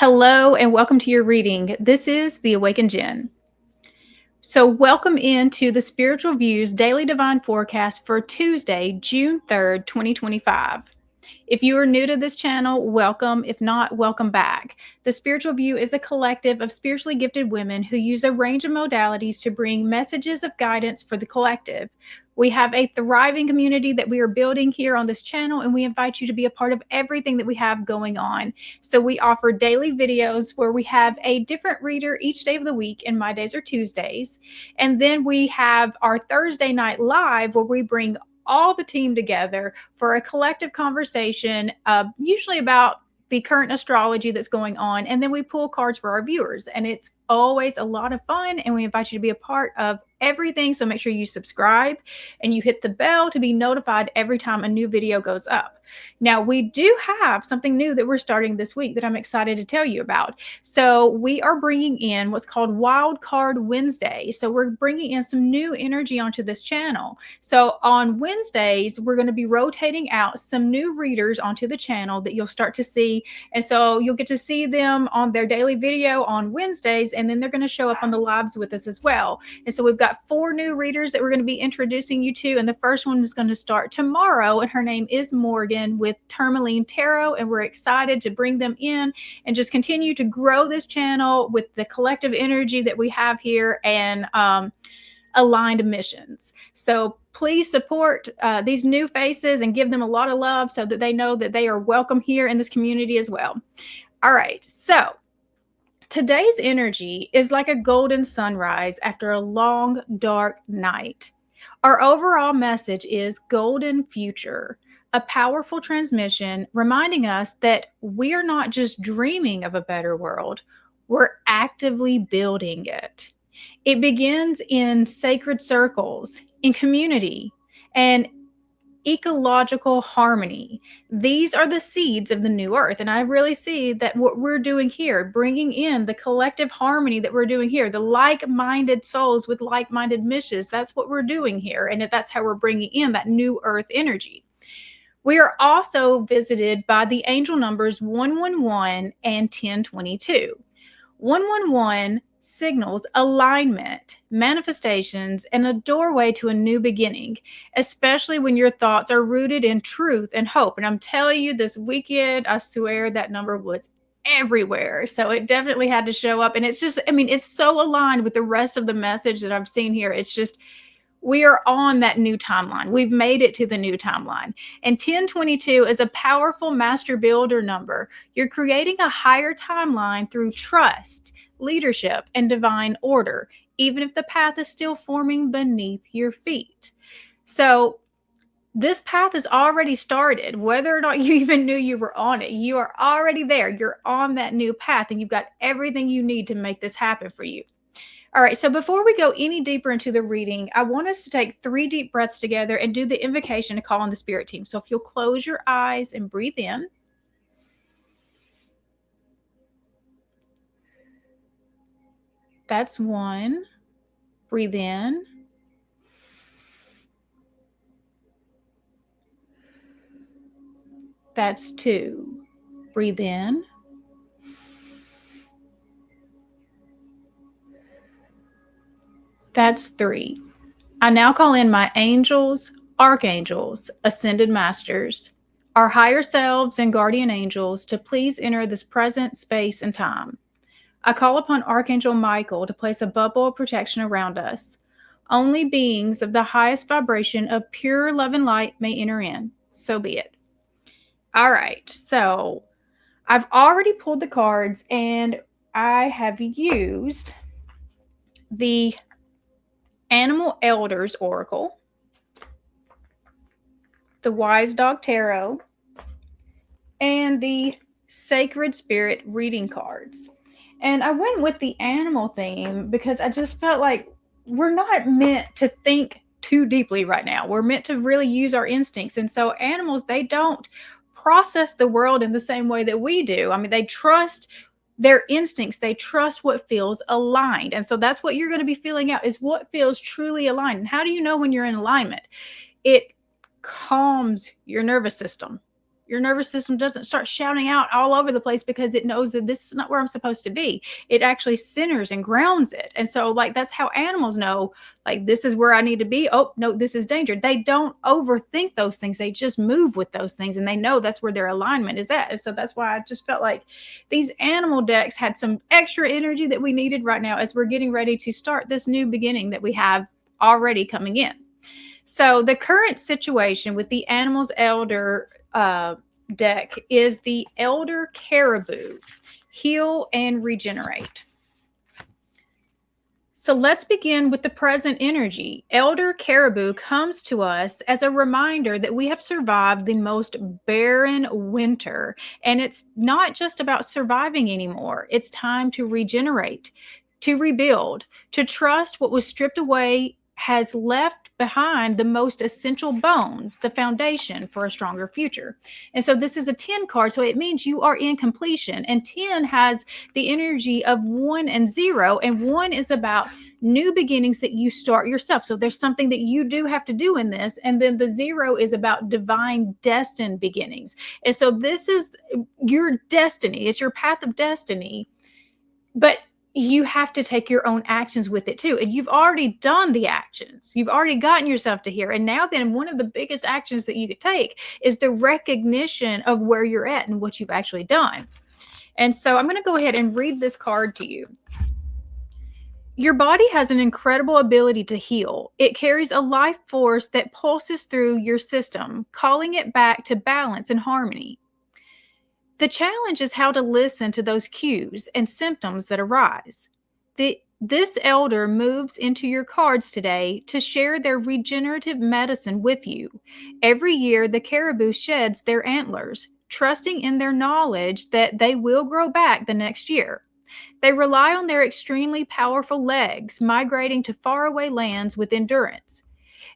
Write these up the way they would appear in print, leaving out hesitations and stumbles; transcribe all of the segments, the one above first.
Hello and welcome to your reading. This is the Awakened Jen. So, welcome into the Spiritual Views Daily Divine Forecast for Tuesday, June 3rd, 2025. If you are new to this channel, welcome. If not, welcome back. The Spiritual View is a collective of spiritually gifted women who use a range of modalities to bring messages of guidance for the collective. We have a thriving community that we are building here on this channel, and we invite you to be a part of everything that we have going on. So, we offer daily videos where we have a different reader each day of the week, and my days are Tuesdays. And then we have our Thursday night live where we bring all the team together for a collective conversation, usually about the current astrology that's going on. And then we pull cards for our viewers. And it's always a lot of fun. And we invite you to be a part of everything. So make sure you subscribe and you hit the bell to be notified every time a new video goes up. Now, we do have something new that we're starting this week that I'm excited to tell you about. So we are bringing in what's called Wild Card Wednesday. So we're bringing in some new energy onto this channel. So on Wednesdays, we're going to be rotating out some new readers onto the channel that you'll start to see. And so you'll get to see them on their daily video on Wednesdays, and then they're going to show up on the lives with us as well. And so we've got 4 new readers that we're going to be introducing you to. And the first one is going to start tomorrow, and her name is Morgan with Tourmaline Tarot. And we're excited to bring them in and just continue to grow this channel with the collective energy that we have here and aligned missions. So please support these new faces and give them a lot of love so that they know that they are welcome here in this community as well. All right, so today's energy is like a golden sunrise after a long, dark night. Our overall message is Golden Future, a powerful transmission reminding us that we are not just dreaming of a better world, we're actively building it. It begins in sacred circles, in community, and ecological harmony. These are the seeds of the new earth. And I really see that what we're doing here, bringing in the collective harmony that we're doing here, the like-minded souls with like-minded missions, that's what we're doing here. And that's how we're bringing in that new earth energy. We are also visited by the angel numbers 111 and 1022. 111 signals alignment, manifestations, and a doorway to a new beginning, especially when your thoughts are rooted in truth and hope. And I'm telling you, this weekend, I swear that number was everywhere. So it definitely had to show up. And it's just, it's so aligned with the rest of the message that I've seen here. It's just, we are on that new timeline. We've made it to the new timeline. And 1022 is a powerful master builder number. You're creating a higher timeline through trust, leadership, and divine order, even if the path is still forming beneath your feet. So this path has already started. Whether or not you even knew you were on it, you are already there. You're on that new path, and you've got everything you need to make this happen for you. All right, so before we go any deeper into the reading, I want us to take 3 deep breaths together and do the invocation to call on the spirit team. So if you'll close your eyes and breathe in. That's 1. Breathe in. That's 2. Breathe in. That's 3. I now call in my angels, archangels, ascended masters, our higher selves, and guardian angels to please enter this present space and time. I call upon Archangel Michael to place a bubble of protection around us. Only beings of the highest vibration of pure love and light may enter in. So be it. All right, so I've already pulled the cards, and I have used the Animal Elders Oracle, the Wise Dog Tarot, and the Sacred Spirit reading cards. And I went with the animal theme because I just felt like we're not meant to think too deeply right now. We're meant to really use our instincts. And so animals, they don't process the world in the same way that we do. They trust their instincts. They trust what feels aligned. And so that's what you're going to be feeling out, is what feels truly aligned. And how do you know when you're in alignment? It calms your nervous system. Your nervous system doesn't start shouting out all over the place because it knows that this is not where I'm supposed to be. It actually centers and grounds it. And so, like, that's how animals know, like, this is where I need to be. Oh, no, this is danger. They don't overthink those things. They just move with those things, and they know that's where their alignment is at. And so that's why I just felt like these animal decks had some extra energy that we needed right now as we're getting ready to start this new beginning that we have already coming in. So the current situation with the Animals Elder deck is the Elder Caribou, Heal and Regenerate. So let's begin with the present energy. Elder Caribou comes to us as a reminder that we have survived the most barren winter. And it's not just about surviving anymore. It's time to regenerate, to rebuild, to trust what was stripped away has left behind the most essential bones, the foundation for a stronger future. And so this is a 10 card, so it means you are in completion. And 10 has the energy of 1 and 0, and 1 is about new beginnings that you start yourself. So there's something that you do have to do in this. And then the 0 is about divine destined beginnings. And so this is your destiny. It's your path of destiny. But you have to take your own actions with it too. And you've already done the actions. You've already gotten yourself to here. And now then, one of the biggest actions that you could take is the recognition of where you're at and what you've actually done. And so I'm going to go ahead and read this card to you. Your body has an incredible ability to heal. It carries a life force that pulses through your system, calling it back to balance and harmony. The challenge is how to listen to those cues and symptoms that arise. This elder moves into your cards today to share their regenerative medicine with you. Every year, the caribou sheds their antlers, trusting in their knowledge that they will grow back the next year. They rely on their extremely powerful legs, migrating to faraway lands with endurance.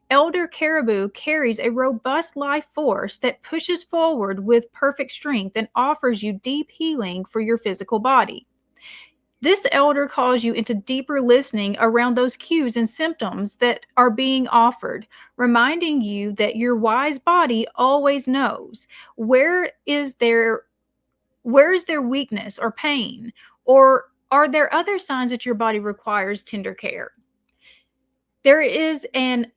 Elder Caribou carries a robust life force that pushes forward with perfect strength and offers you deep healing for your physical body. This elder calls you into deeper listening around those cues and symptoms that are being offered, reminding you that your wise body always knows where is their weakness or pain, or are there other signs that your body requires tender care. There is an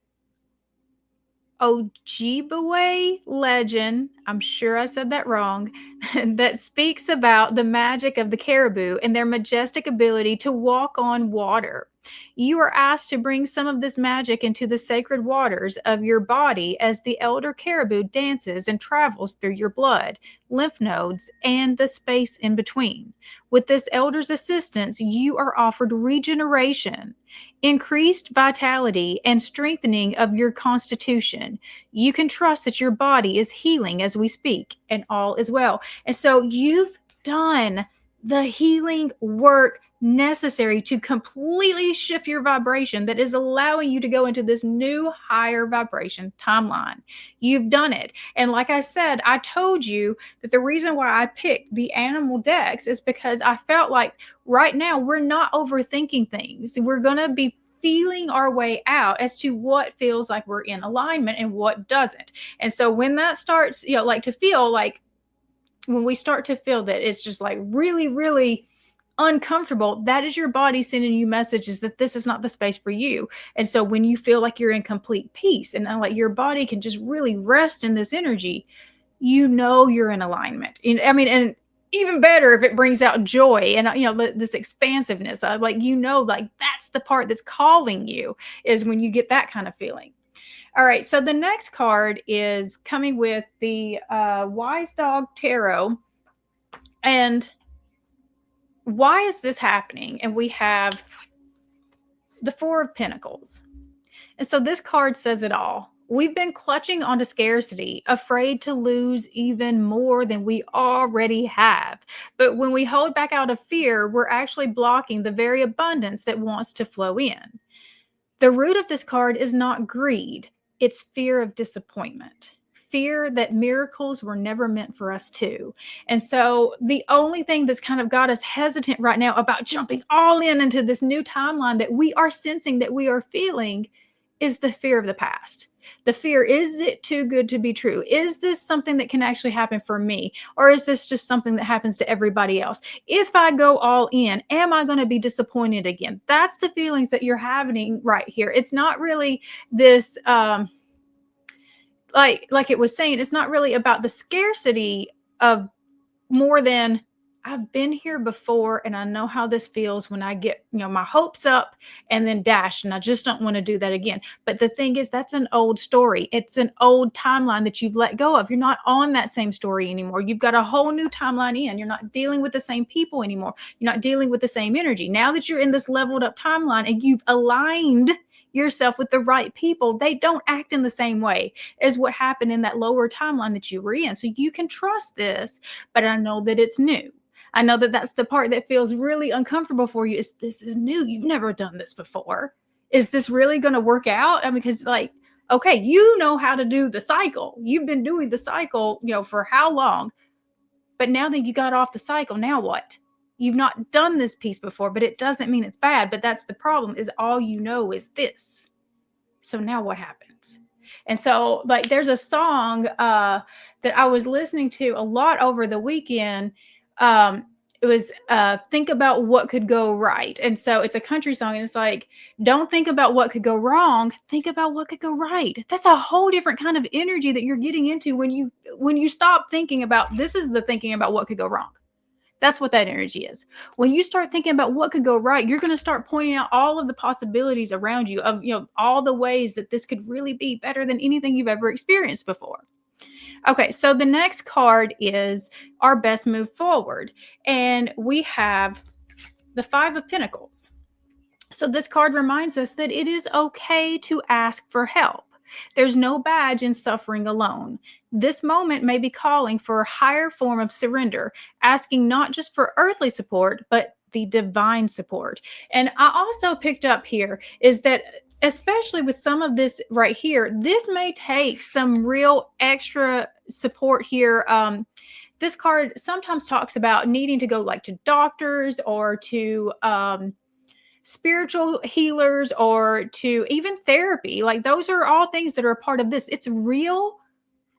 Ojibwe legend, I'm sure I said that wrong, that speaks about the magic of the caribou and their majestic ability to walk on water. You are asked to bring some of this magic into the sacred waters of your body as the elder caribou dances and travels through your blood, lymph nodes, and the space in between. With this elder's assistance, you are offered regeneration, increased vitality, and strengthening of your constitution. You can trust that your body is healing as we speak, and all is well. And so you've done the healing work necessary to completely shift your vibration that is allowing you to go into this new higher vibration timeline. You've done it. And like I said, I told you that the reason why I picked the animal decks is because I felt like right now we're not overthinking things. We're going to be feeling our way out as to what feels like we're in alignment and what doesn't. And so when that starts, like to feel like, when we start to feel that it's just like really, really uncomfortable, that is your body sending you messages that this is not the space for you. And so when you feel like you're in complete peace and like your body can just really rest in this energy, you're in alignment. And even better if it brings out joy and this expansiveness. Like that's the part that's calling you, is when you get that kind of feeling. All right, so the next card is coming with the Wise Dog Tarot. And why is this happening? And we have the Four of Pentacles. And so this card says it all. We've been clutching onto scarcity, afraid to lose even more than we already have. But when we hold back out of fear, we're actually blocking the very abundance that wants to flow in. The root of this card is not greed. It's fear of disappointment. Fear that miracles were never meant for us too. And so the only thing that's kind of got us hesitant right now about jumping all into this new timeline that we are sensing, that we are feeling, is the fear of the past. The fear, is it too good to be true? Is this something that can actually happen for me? Or is this just something that happens to everybody else? If I go all in, am I going to be disappointed again? That's the feelings that you're having right here. It's not really this like it was saying, it's not really about the scarcity of more than I've been here before and I know how this feels when I get, my hopes up and then dash, and I just don't want to do that again. But the thing is, that's an old story. It's an old timeline that you've let go of. You're not on that same story anymore. You've got a whole new timeline in. You're not dealing with the same people anymore. You're not dealing with the same energy. Now that you're in this leveled up timeline and you've aligned yourself with the right people, they don't act in the same way as what happened in that lower timeline that you were in. So you can trust this, but I know that it's new. I know that that's the part that feels really uncomfortable for you. Is this is new? You've never done this before. Is this really going to work out? I mean, because okay, you know how to do the cycle. You've been doing the cycle, for how long? But now that you got off the cycle, now what? You've not done this piece before, but it doesn't mean it's bad. But that's the problem, is all you know is this. So now what happens? And so there's a song that I was listening to a lot over the weekend. It was think about what could go right. And so it's a country song, and it's like, don't think about what could go wrong, think about what could go right. That's a whole different kind of energy that you're getting into when you stop thinking about, this is the thinking about what could go wrong. That's what that energy is. When you start thinking about what could go right, you're going to start pointing out all of the possibilities around you of, all the ways that this could really be better than anything you've ever experienced before. Okay, so the next card is our best move forward. And we have the Five of Pentacles. So this card reminds us that it is okay to ask for help. There's no badge in suffering alone. This moment may be calling for a higher form of surrender, asking not just for earthly support, but the divine support. And I also picked up here is that, especially with some of this right here, this may take some real extra support here. This card sometimes talks about needing to go to doctors or to spiritual healers or to even therapy. Those are all things that are a part of this. It's real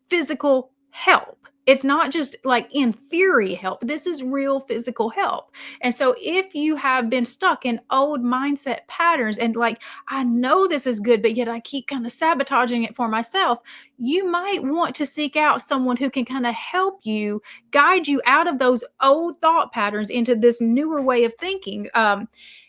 physical help. It's not just in theory help. This is real physical help. And so if you have been stuck in old mindset patterns and I know this is good, but yet I keep kind of sabotaging it for myself, you might want to seek out someone who can kind of help you, guide you out of those old thought patterns into this newer way of thinking.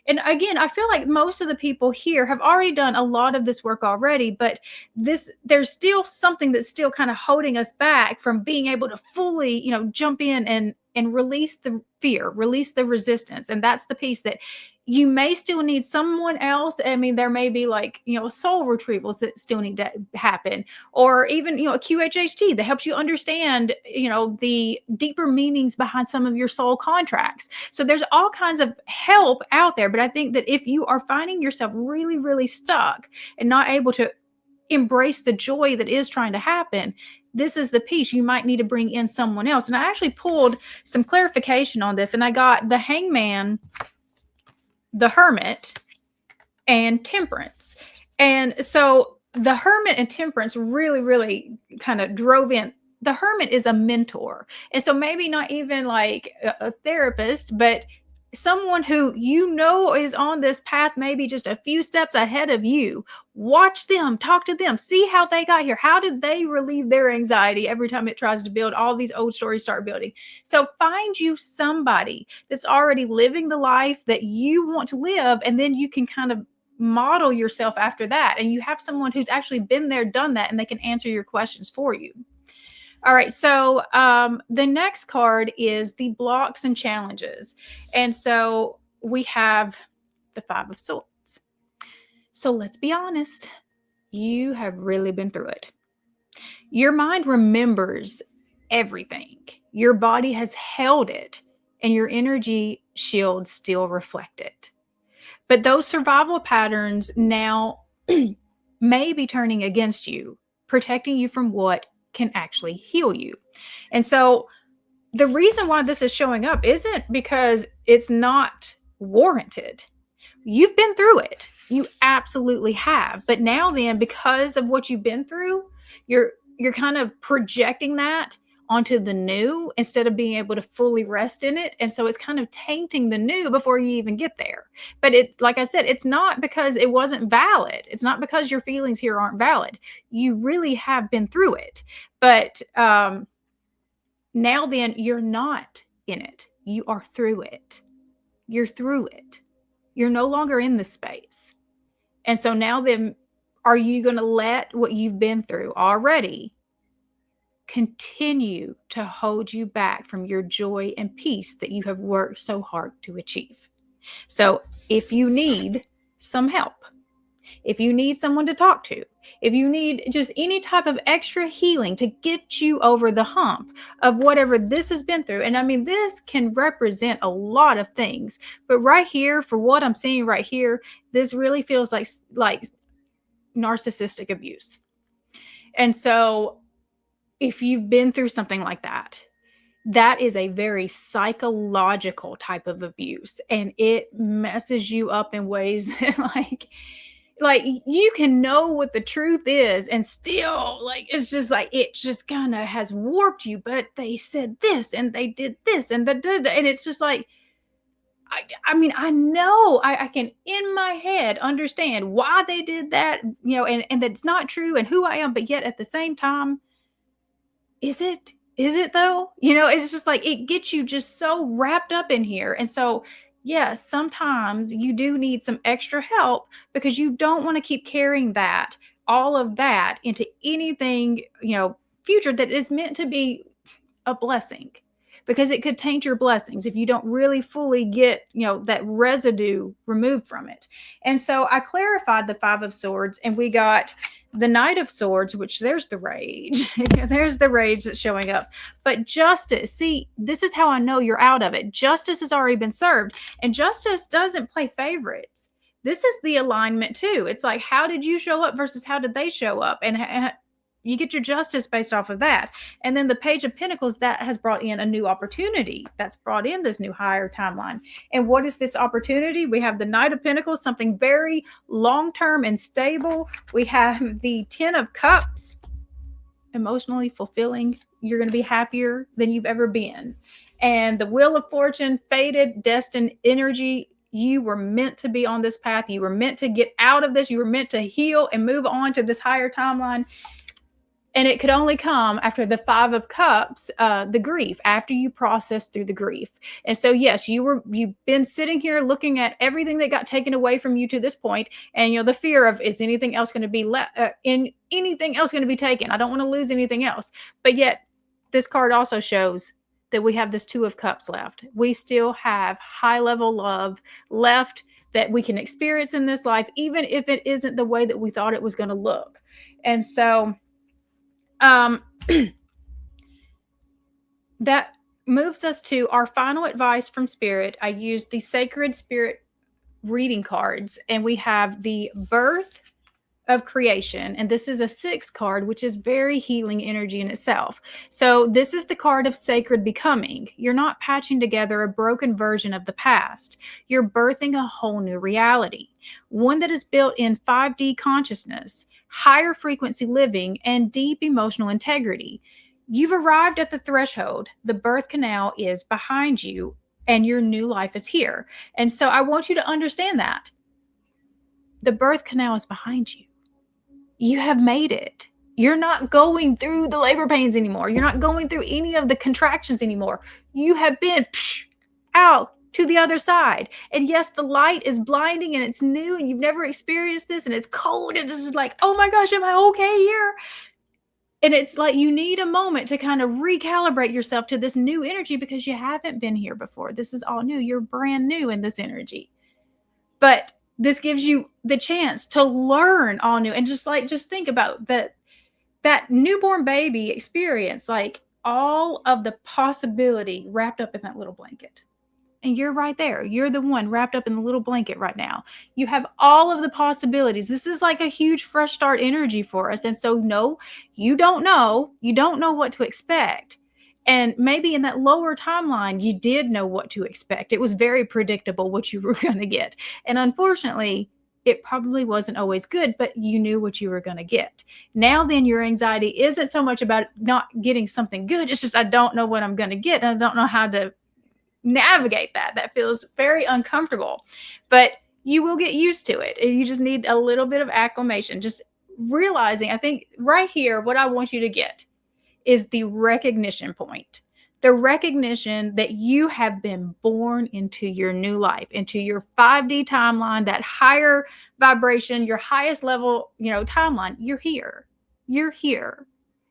And again, I feel like most of the people here have already done a lot of this work already, but there's still something that's still kind of holding us back from being able to fully, jump in and release the fear, release the resistance. And that's the piece that you may still need someone else. I mean, there may be soul retrievals that still need to happen, or even, a QHHT that helps you understand, the deeper meanings behind some of your soul contracts. So there's all kinds of help out there. But I think that if you are finding yourself really, really stuck and not able to embrace the joy that is trying to happen, this is the piece you might need to bring in someone else. And I actually pulled some clarification on this, and I got the Hangman, the Hermit, and Temperance. And so the Hermit and Temperance really, really kind of drove in. The Hermit is a mentor. And so maybe not even a therapist, but someone who is on this path, maybe just a few steps ahead of you. Watch them, talk to them, see how they got here. How did they relieve their anxiety every time it tries to build? All these old stories start building. So find you somebody that's already living the life that you want to live, and then you can kind of model yourself after that. And you have someone who's actually been there, done that, and they can answer your questions for you. All right, so the next card is the blocks and challenges. And so we have the Five of Swords. So let's be honest, you have really been through it. Your mind remembers everything. Your body has held it, and your energy shields still reflect it. But those survival patterns now may be turning against you, protecting you from what can actually heal you. And so the reason why this is showing up isn't because it's not warranted, You've been through it. You absolutely have. But now then, because of what you've been through, you're kind of projecting that onto the new instead of being able to fully rest in it. And so it's kind of tainting the new before you even get there. But it, like I said, it's not because it wasn't valid. It's not because your feelings here aren't valid. You really have been through it. But now then, you're not in it. You are through it. You're through it. You're no longer in the space. And so now then, are you going to let what you've been through already continue to hold you back from your joy and peace that you have worked so hard to achieve? So if you need some help, if you need someone to talk to, if you need just any type of extra healing to get you over the hump of whatever this has been through, and I mean, this can represent a lot of things, but right here, for what I'm seeing right here, this really feels like narcissistic abuse. And so if you've been through something like that, that is a very psychological type of abuse, and it messes you up in ways that like you can know what the truth is and still like it's just like it just kind of has warped you, but they said this and they did this and and it's just like I mean, I know I can in my head understand why they did that, and that's not true and who I am, but yet at the same time, is it? Is it though? It's just like it gets you just so wrapped up in here. And so, yes, sometimes you do need some extra help because you don't want to keep carrying all of that into anything, future that is meant to be a blessing, because it could taint your blessings if you don't really fully get, that residue removed from it. And so I clarified the Five of Swords, and we got the Knight of Swords, which there's the rage. There's the rage that's showing up. But justice, see, this is how I know you're out of it. Justice has already been served, and justice doesn't play favorites. This is the alignment too. It's like, how did you show up versus how did they show up? And you get your justice based off of that. And then the Page of Pentacles, that has brought in a new opportunity. That's brought in this new higher timeline. And what is this opportunity? We have the Knight of Pentacles, something very long-term and stable. We have the Ten of Cups, emotionally fulfilling. You're going to be happier than you've ever been. And the Wheel of Fortune, fated, destined energy. You were meant to be on this path. You were meant to get out of this. You were meant to heal and move on to this higher timeline. And it could only come after the Five of Cups, the grief, after you process through the grief. And so, yes, you've been sitting here looking at everything that got taken away from you to this point, and the fear of, is anything else going to be anything else going to be taken? I don't want to lose anything else. But yet, this card also shows that we have this Two of Cups left. We still have high level love left that we can experience in this life, even if it isn't the way that we thought it was going to look. And so, that moves us to our final advice from Spirit. I used the Sacred Spirit reading cards, and we have the Birth of Creation, and this is a 6 card, which is very healing energy in itself. So this is the card of sacred becoming. You're not patching together a broken version of the past. You're birthing a whole new reality, one that is built in 5D consciousness, higher frequency living, and deep emotional integrity. You've arrived at the threshold. The birth canal is behind you, and your new life is here. And so I want you to understand that. The birth canal is behind you. You have made it. You're not going through the labor pains anymore. You're not going through any of the contractions anymore. You have been out to the other side. And yes, the light is blinding and it's new and you've never experienced this and it's cold and it's just like, oh my gosh, am I okay here? And it's like you need a moment to kind of recalibrate yourself to this new energy because you haven't been here before. This is all new. You're brand new in this energy. But this gives you the chance to learn all new. And just think about that newborn baby experience, like all of the possibility wrapped up in that little blanket. And you're right there. You're the one wrapped up in the little blanket right now. You have all of the possibilities. This is like a huge fresh start energy for us. And so, no, you don't know. You don't know what to expect. And maybe in that lower timeline, you did know what to expect. It was very predictable what you were going to get. And unfortunately, it probably wasn't always good, but you knew what you were going to get. Now, then, your anxiety isn't so much about not getting something good. It's just, I don't know what I'm going to get. And I don't know how to navigate that. That feels very uncomfortable, but you will get used to it. You just need a little bit of acclimation. Just realizing, I think right here, what I want you to get is the recognition point. The recognition that you have been born into your new life, into your 5D timeline, that higher vibration, your highest level, timeline. You're here. You're here.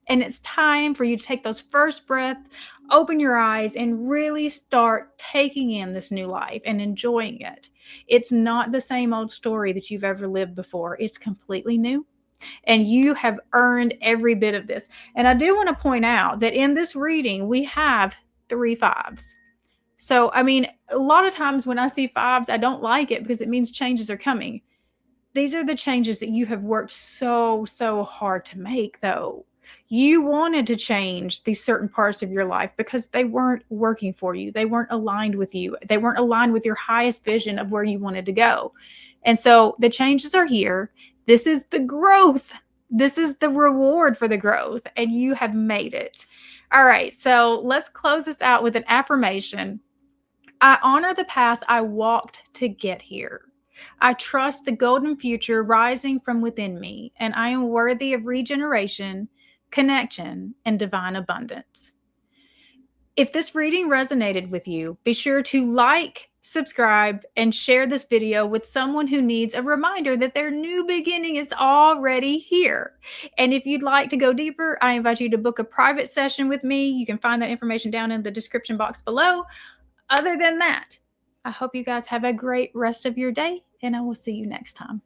And it's time for you to take those first breaths, open your eyes, and really start taking in this new life and enjoying it. It's not the same old story that you've ever lived before. It's completely new. And you have earned every bit of this. And I do want to point out that in this reading, we have 3 5s. So, I mean, a lot of times when I see 5s, I don't like it because it means changes are coming. These are the changes that you have worked so, so hard to make, though. You wanted to change these certain parts of your life because they weren't working for you. They weren't aligned with you. They weren't aligned with your highest vision of where you wanted to go. And so the changes are here. This is the growth. This is the reward for the growth, and you have made it. All right, so let's close this out with an affirmation. I honor the path I walked to get here. I trust the golden future rising from within me, and I am worthy of regeneration, connection, and divine abundance. If this reading resonated with you, be sure to like, subscribe, and share this video with someone who needs a reminder that their new beginning is already here. And if you'd like to go deeper, I invite you to book a private session with me. You can find that information down in the description box below. Other than that, I hope you guys have a great rest of your day, and I will see you next time.